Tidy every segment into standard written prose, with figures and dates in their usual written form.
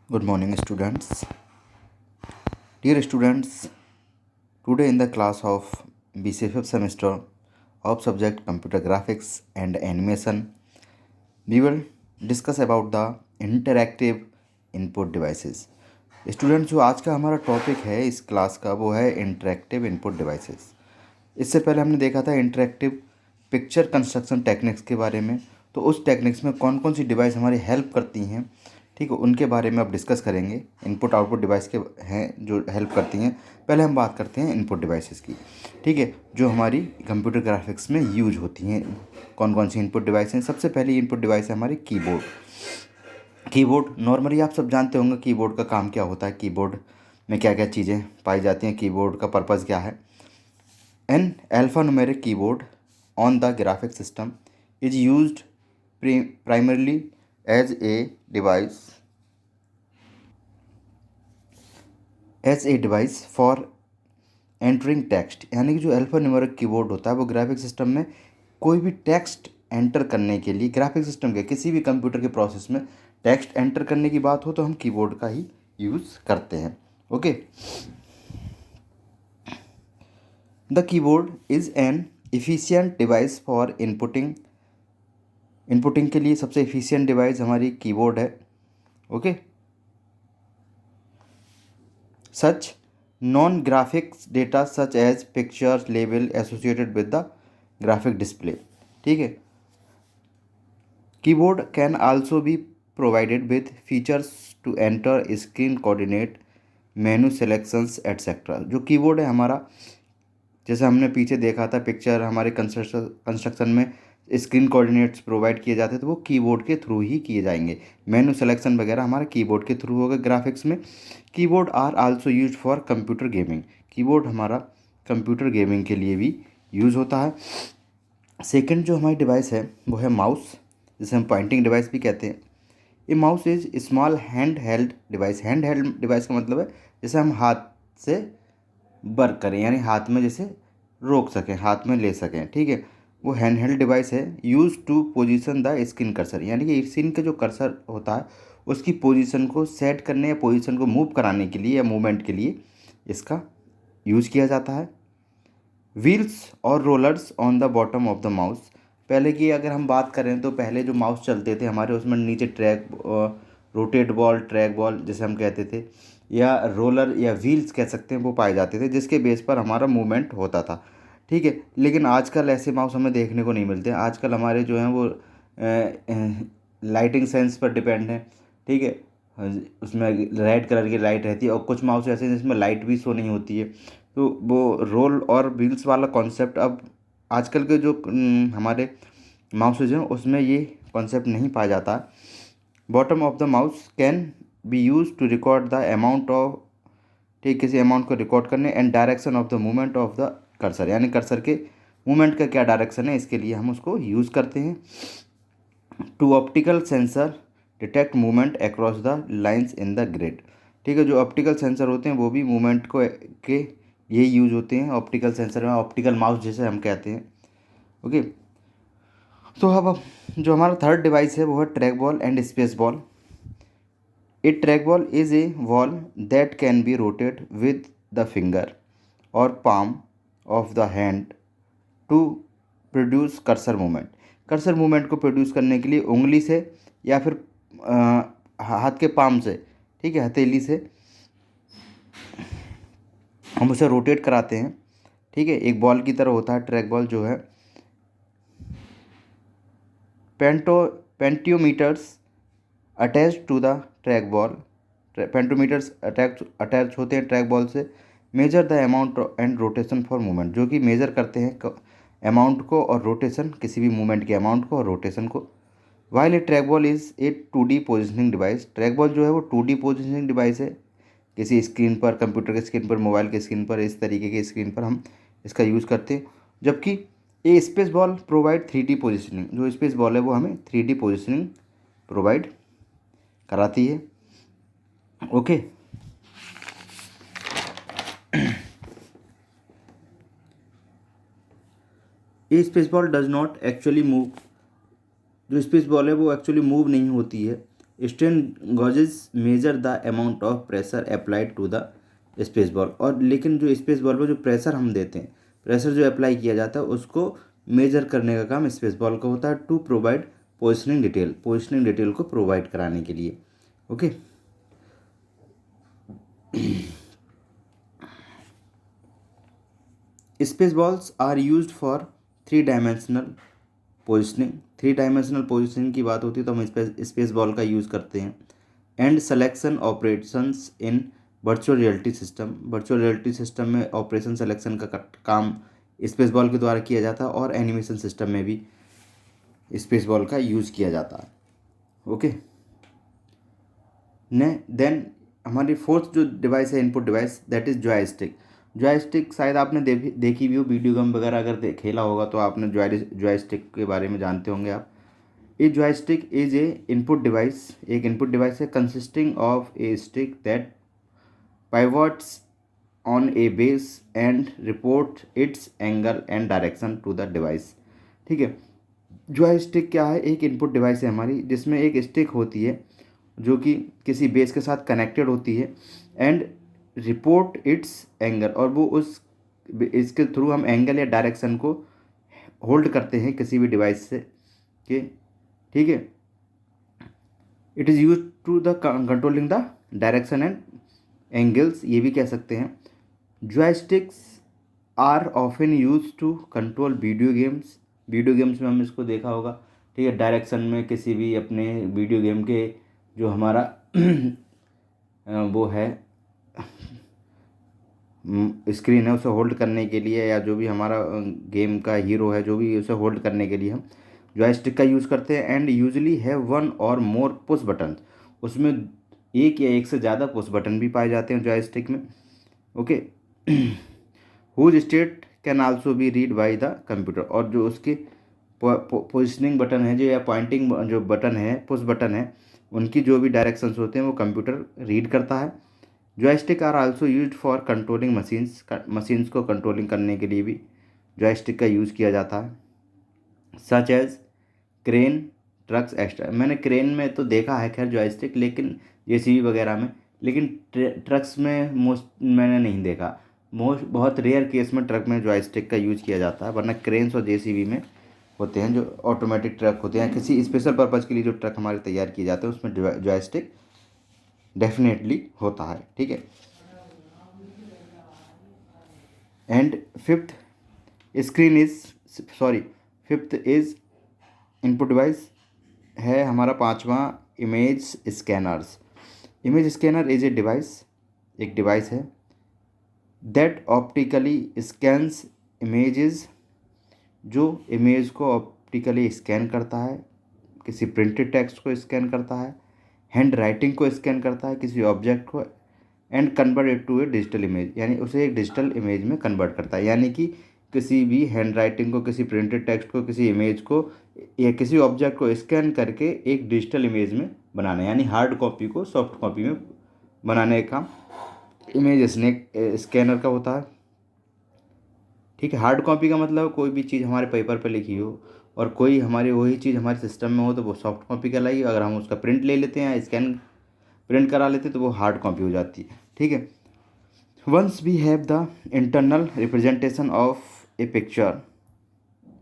Good morning, students. Dear students, today in the class of BCA 5th semester of subject Computer Graphics and Animation, we will discuss about the interactive input devices. Students, जो आज का हमारा topic है इस class का वो है interactive input devices. इससे पहले हमने देखा था इंटरेक्टिव पिक्चर कंस्ट्रक्शन टेक्निक्स के बारे में। तो उस टेक्निक्स में कौन कौन सी डिवाइस हमारी हेल्प करती हैं, ठीक है, उनके बारे में अब डिस्कस करेंगे। इनपुट आउटपुट डिवाइस के हैं जो हेल्प करती हैं। पहले हम बात करते हैं इनपुट डिवाइसेस की, ठीक है, जो हमारी कंप्यूटर ग्राफिक्स में यूज होती हैं। कौन कौन सी इनपुट डिवाइस हैं? सबसे पहली इनपुट डिवाइस है हमारी कीबोर्ड। कीबोर्ड नॉर्मली आप सब जानते होंगे कीबोर्ड का काम क्या होता है, कीबोर्ड में क्या क्या चीज़ें पाई जाती हैं, कीबोर्ड का पर्पज़ क्या है। An alphanumeric keyboard on the graphic system is used primarily as a device for entering text। यानी कि जो alphanumeric कीबोर्ड होता है वो ग्राफिक सिस्टम में कोई भी टेक्स्ट एंटर करने के लिए, ग्राफिक सिस्टम के किसी भी कंप्यूटर के प्रोसेस में टेक्स्ट एंटर करने की बात हो तो हम कीबोर्ड का ही यूज़ करते हैं। Okay, the keyboard is an efficient device for inputting के लिए सबसे एफिशिएंट डिवाइस हमारी कीबोर्ड है। Okay, such non graphics data such as pictures label associated with the graphic display, ठीक है। Keyboard can also be provided with features to enter screen coordinate menu selections etcetera. जो keyboard है हमारा, जैसे हमने पीछे देखा था पिक्चर हमारे कंस्ट्रक्शन में स्क्रीन कोऑर्डिनेट्स प्रोवाइड किए जाते हैं, तो वो कीबोर्ड के थ्रू ही किए जाएंगे। मेनू सिलेक्शन वगैरह हमारे कीबोर्ड के थ्रू होगा ग्राफिक्स में। Keyboard are also use for computer gaming. Keyboard हमारा कंप्यूटर गेमिंग के लिए भी यूज़ होता है। सेकंड जो हमारी डिवाइस है वो है माउस, जिसे हम पॉइंटिंग डिवाइस भी कहते हैं। ये mouse is small hand held device. Hand held device का मतलब है जैसे हम हाथ से वर्क करें, यानी हाथ में जैसे रोक सकें, हाथ में ले सकें, ठीक है। वो हैंड हेल्ड डिवाइस है। Use to position the screen cursor, यानी कि स्क्रीन का जो कर्सर होता है उसकी पोजीशन को सेट करने या पोजीशन को मूव कराने के लिए या मूवमेंट के लिए इसका यूज़ किया जाता है। व्हील्स और rollers on the bottom of the mouse. पहले की अगर हम बात करें तो पहले जो माउस चलते थे हमारे उसमें नीचे track, rotate ball, track ball जैसे हम कहते थे, या रोलर या व्हील्स कह सकते हैं, वो पाए जाते थे जिसके बेस पर हमारा मूवमेंट होता था, ठीक है। लेकिन आजकल ऐसे माउस हमें देखने को नहीं मिलते। आजकल हमारे जो हैं वो लाइटिंग सेंस पर डिपेंड है, ठीक है। उसमें रेड कलर की लाइट रहती है और कुछ माउस ऐसे हैं जिसमें लाइट भी शो नहीं होती है। तो वो रोल और व्हील्स वाला कॉन्सेप्ट अब आजकल के जो हमारे माउसेज हैं उसमें ये कॉन्सेप्ट नहीं पाया जाता। Bottom of the mouse can be use to record the amount of, ठीक, किसी अमाउंट को रिकॉर्ड करने and direction of the movement of the cursor, यानी कर्सर के मूवमेंट का क्या डायरेक्शन है इसके लिए हम उसको यूज़ करते हैं। To optical sensor detect movement across the lines in the grid, ठीक है। जो ऑप्टिकल सेंसर होते हैं वो भी मूवमेंट को के यही यूज होते हैं। ऑप्टिकल सेंसर में ऑप्टिकल माउस जैसे हम कहते हैं। ओके, तो अब जो हमारा थर्ड डिवाइस है वो है track ball and space ball. A track ball is a ball that can be rotate with the finger और palm of the hand to produce cursor movement. Cursor movement को produce करने के लिए उंगली से या फिर हाथ के पाम से, ठीक है, हथेली से हम उसे रोटेट कराते हैं, ठीक है। एक बॉल की तरह होता है ट्रैक बॉल जो है। Potentiometers attach to the track ball, potentiometers attach होते हैं ट्रैक बॉल से। Measure the amount and rotation for movement, जो कि मेजर करते हैं अमाउंट को और रोटेशन, किसी भी मूवमेंट के अमाउंट को और रोटेशन को। While a track ball is a 2D positioning device. Track ball जो है वो 2D पोजिशनिंग डिवाइस है। किसी स्क्रीन पर, कंप्यूटर के स्क्रीन पर, मोबाइल के स्क्रीन पर, इस तरीके के स्क्रीन पर हम इसका यूज़ करते हैं। जबकि a space ball provide 3D positioning. जो स्पेस बॉल है वो हमें 3D पोजिशनिंग प्रोवाइड कराती है। Okay, a space ball does not actually move. जो स्पेस बॉल है वो एक्चुअली मूव नहीं होती है, strain gauges measure the amount of pressure applied to the space ball. और लेकिन जो स्पेस बॉल पर जो प्रेशर हम देते हैं, प्रेशर जो अप्लाई किया जाता है उसको मेजर करने का काम स्पेस बॉल का होता है, टू प्रोवाइड पोजिशनिंग डिटेल को प्रोवाइड कराने के लिए। Okay. Space balls are used for 3 dimensional positioning. 3 dimensional positioning की बात होती है तो हम स्पेस बॉल का यूज़ करते हैं। And selection operations in virtual reality system. Virtual reality system में ऑपरेशन सिलेक्शन का काम स्पेस बॉल के द्वारा किया जाता है, और एनिमेशन सिस्टम में भी स्पेस बॉल का यूज़ किया जाता है। ओके। देन हमारी फोर्थ जो डिवाइस है, input device, that is joystick. Joystick शायद आपने देखी भी हो, वीडियो गेम वगैरह अगर खेला होगा तो आपने जॉयस्टिक के बारे में जानते होंगे आप। ए joystick is a input device, एक इनपुट डिवाइस है consisting of A stick that pivots on a base and report its angle and direction to the device। ठीक है। जॉयस्टिक क्या है? एक इनपुट डिवाइस है हमारी, जिसमें एक स्टिक होती है जो कि किसी बेस के साथ कनेक्टेड होती है, एंड रिपोर्ट इट्स एंगल, और वो इसके थ्रू हम एंगल या डायरेक्शन को होल्ड करते हैं किसी भी डिवाइस से के। ठीक है। It is use to the controlling the direction and angles, ये भी कह सकते हैं। Joysticks are often use to control video games. Video games में हम इसको देखा होगा। ठीक है। डायरेक्शन में किसी भी अपने वीडियो गेम के जो हमारा वो है स्क्रीन है, उसे होल्ड करने के लिए, या जो भी हमारा गेम का हीरो है जो भी, उसे होल्ड करने के लिए हम जॉयस्टिक का यूज़ करते हैं। एंड यूजली हैव वन और मोर पुश बटन, उसमें एक या एक से ज़्यादा पुश बटन भी पाए जाते हैं जॉयस्टिक में। Okay. Whose state can also be read by the computer, और जो उसके पोजिशनिंग बटन है जो, या पॉइंटिंग जो बटन है, पुश बटन है, उनकी जो भी डायरेक्शंस होते हैं वो कंप्यूटर रीड करता है। Joystick are also used for controlling machines को कंट्रोलिंग करने के लिए भी जॉयस्टिक का यूज़ किया जाता है। Such as crane, trucks extra. मैंने क्रेन में तो देखा है खैर जॉयस्टिक, लेकिन जेसीबी वगैरह में, लेकिन ट्रक्स में मोस्ट मैंने नहीं देखा। बहुत रेयर केस में ट्रक में जॉयस्टिक का यूज़ किया जाता है, वरना क्रेन्स और जेसीबी में होते हैं जो ऑटोमेटिक ट्रक होते हैं, किसी स्पेशल पर्पज़ के लिए जो ट्रक हमारे तैयार किए जाते हैं उसमें जॉयस्टिक डेफिनेटली होता है। ठीक है। And fifth is input device है हमारा पांचवा, image scanners. Image scanner is a device, एक डिवाइस है दैट ऑप्टिकली स्कैन्स इमेजेस, जो इमेज को ऑप्टिकली स्कैन करता है, किसी प्रिंटेड टेक्स्ट को स्कैन करता है, हैंड राइटिंग को स्कैन करता है, किसी ऑब्जेक्ट को, and convert it to a digital image, यानी उसे एक डिजिटल इमेज में कन्वर्ट करता है। यानी कि किसी भी हैंड राइटिंग को, किसी प्रिंटेड टेक्स्ट को, किसी इमेज को या किसी ऑब्जेक्ट को स्कैन करके एक डिजिटल इमेज में बनाना, यानी हार्ड कॉपी को सॉफ्ट कॉपी में बनाने का काम इमेज स्कैनर का होता है। ठीक है। हार्ड कॉपी का मतलब कोई भी चीज़ हमारे पेपर पे लिखी हो और कोई हमारी वही चीज़ हमारे सिस्टम में हो तो वो सॉफ्ट कॉपी कहलाएगी। अगर हम उसका प्रिंट ले लेते हैं या स्कैन प्रिंट करा लेते हैं तो वो हार्ड कॉपी हो जाती है। ठीक है। Once we have the internal representation of a picture,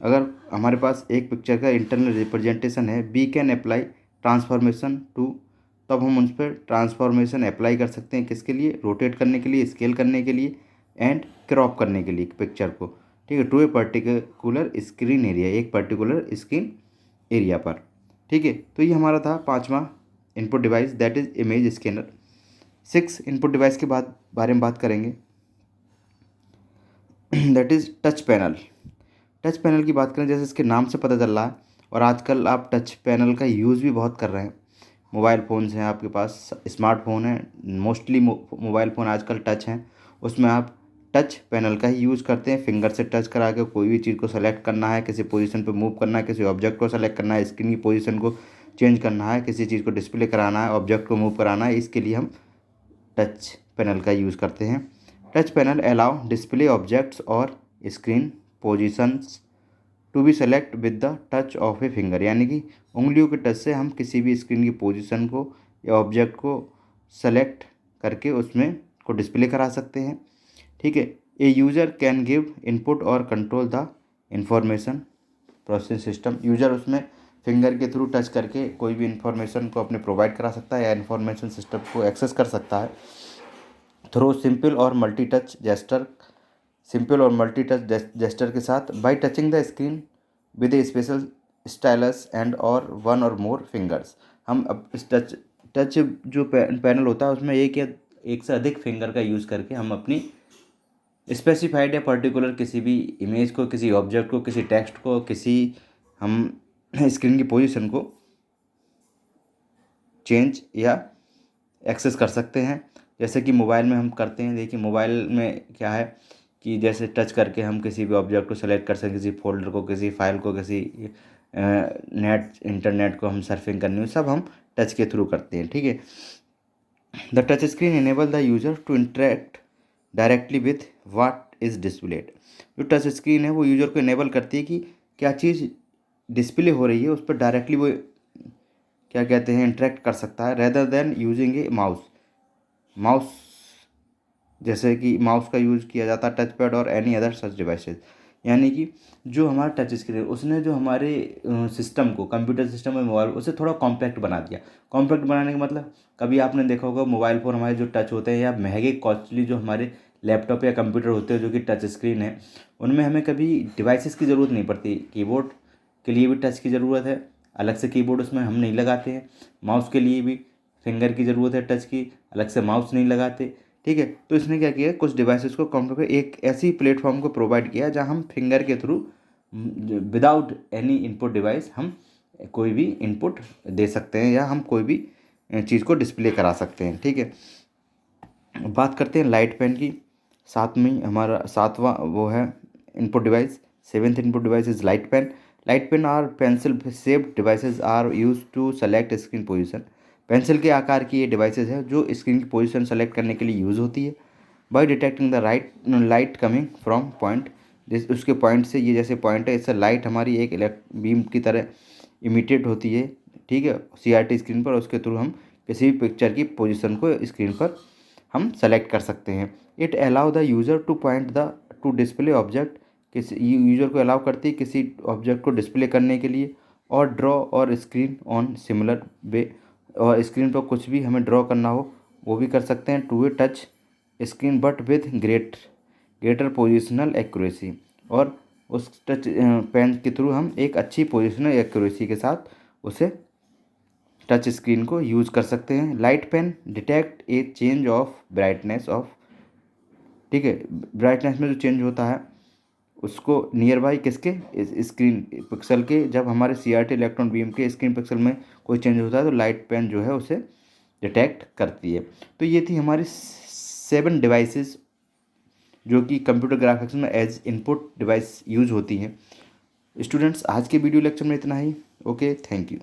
अगर हमारे पास एक पिक्चर का इंटरनल रिप्रेजेंटेशन है, we can apply transformation to, तब हम उस पर ट्रांसफॉर्मेशन अप्लाई कर सकते हैं, किसके लिए? रोटेट करने के लिए, स्केल करने के लिए, एंड क्रॉप करने के लिए पिक्चर को। ठीक है। To a particular screen area, एक पर्टिकुलर स्क्रीन एरिया पर। ठीक है। तो ये हमारा था पांचवा input device, that is image scanner. 6 input device के बारे में बात करेंगे, that is touch panel. Touch panel की बात करें, जैसे इसके नाम से पता चल रहा है, और आजकल आप टच पैनल का यूज़ भी बहुत कर रहे हैं। मोबाइल फ़ोन्स हैं आपके पास, स्मार्टफोन है, मोस्टली मोबाइल फ़ोन आजकल टच हैं, उसमें आप टच पैनल का ही यूज़ करते हैं। फिंगर से टच करा के कोई भी चीज़ को सेलेक्ट करना है, किसी पोजीशन पे मूव करना है, किसी ऑब्जेक्ट को सेलेक्ट करना है, स्क्रीन की पोजीशन को चेंज करना है, किसी चीज़ को डिस्प्ले कराना है, ऑब्जेक्ट को मूव कराना है, इसके लिए हम टच पैनल का यूज़ करते हैं। Touch panel allow display objects और screen positions to be select with the touch of a finger, यानी कि उंगलियों के टच से हम किसी भी स्क्रीन की पोजीशन को या ऑब्जेक्ट को सेलेक्ट करके उसमें को डिस्प्ले करा सकते हैं। ठीक है। A user can give input और control the information processing system, user उसमें फिंगर के थ्रू टच करके कोई भी इंफॉर्मेशन को अपने प्रोवाइड करा सकता है या इंफॉर्मेशन सिस्टम को एक्सेस कर सकता है थ्रू सिंपल और मल्टी टच जेस्टर, सिंपल और मल्टी टच जेस्टर के साथ, bye touching the screen with A special stylus and और वन और मोर फिंगर्स। हम अब इस टच जो पैनल होता है उसमें एक या एक से अधिक फिंगर का यूज़ करके हम अपनी स्पेसिफाइड या पर्टिकुलर किसी भी इमेज को, किसी ऑब्जेक्ट को, किसी टेक्स्ट को, किसी हम स्क्रीन की पोजीशन को चेंज या एक्सेस कर सकते हैं। जैसे कि मोबाइल में हम करते हैं, देखिए मोबाइल में क्या है कि जैसे टच करके हम किसी भी ऑब्जेक्ट को सेलेक्ट कर सकते हैं, किसी फोल्डर को, किसी फाइल को, किसी नेट इंटरनेट को हम सर्फिंग करनी हो, सब हम टच के थ्रू करते हैं। ठीक है। The touch screen enable the user to interact directly with what is displayed. जो टच स्क्रीन है वो यूज़र को इनेबल करती है कि क्या चीज़ डिस्प्ले हो रही है उस पर डायरेक्टली वो क्या कहते हैं इंटरेक्ट कर सकता है, रेदर देन यूजिंग ए माउस। माउस जैसे कि माउस का यूज़ किया जाता है टच पैड और एनी अदर सच डिवाइसेस, यानी कि जो हमारा टच स्क्रीन है उसने जो हमारे सिस्टम को, कंप्यूटर सिस्टम में मोबाइल, उसे थोड़ा कॉम्पैक्ट बना दिया। कॉम्पैक्ट बनाने का मतलब कभी आपने देखा होगा मोबाइल फ़ोन हमारे जो टच होते हैं या महंगे कॉस्टली जो हमारे लैपटॉप या कंप्यूटर होते हैं जो कि टच स्क्रीन है, उनमें हमें कभी डिवाइसेस की ज़रूरत नहीं पड़ती। कीबोर्ड के लिए भी टच की ज़रूरत है, अलग से कीबोर्ड उसमें हम नहीं लगाते हैं। माउस के लिए भी फिंगर की ज़रूरत है टच की, अलग से माउस नहीं लगाते। ठीक है। तो इसने क्या किया, कुछ डिवाइसेस को कम करके एक ऐसी प्लेटफॉर्म को प्रोवाइड किया जहां हम फिंगर के through without any input device हम कोई भी इनपुट दे सकते हैं या हम कोई भी चीज़ को डिस्प्ले करा सकते हैं। ठीक है। बात करते हैं लाइट पेन की। सातवीं हमारा सातवां वो है input device, seventh input device is light pen. Light pen are pencil shaped devices are use to select screen position. Pencil के आकार की ये डिवाइसेस है जो स्क्रीन की पोजीशन सेलेक्ट करने के लिए यूज़ होती है। By detecting the light coming from point, जिस उसके पॉइंट से, ये जैसे पॉइंट है इससे लाइट हमारी एक बीम की तरह इमिटेट होती है। ठीक है। CRT स्क्रीन पर, उसके थ्रू हम किसी भी पिक्चर की पोजीशन को स्क्रीन पर हम सेलेक्ट कर सकते हैं। It allow the user two point the two display object, किसी यूज़र को अलाउ करती है किसी ऑब्जेक्ट को डिस्प्ले करने के लिए, और ड्रॉ और स्क्रीन ऑन सिमिलर वे, और स्क्रीन पर कुछ भी हमें ड्रॉ करना हो वो भी कर सकते हैं to a touch screen but with greater positional accuracy, और उस टच पेन के थ्रू हम एक अच्छी पोजिशनल एक्यूरेसी के साथ उसे टच स्क्रीन को यूज़ कर सकते हैं। Light pen detect a change of brightness of, ठीक है, ब्राइटनेस में जो चेंज होता है उसको नियर बाई किसके, इस स्क्रीन पिक्सल के, जब हमारे CRT इलेक्ट्रॉन बीम के स्क्रीन पिक्सल में कोई चेंज होता है तो लाइट पेन जो है उसे डिटेक्ट करती है। तो ये थी हमारी 7 डिवाइसेस जो कि कंप्यूटर ग्राफिक्स में एज इनपुट डिवाइस यूज होती हैं। स्टूडेंट्स, आज के वीडियो लेक्चर में इतना ही। Okay, thank you.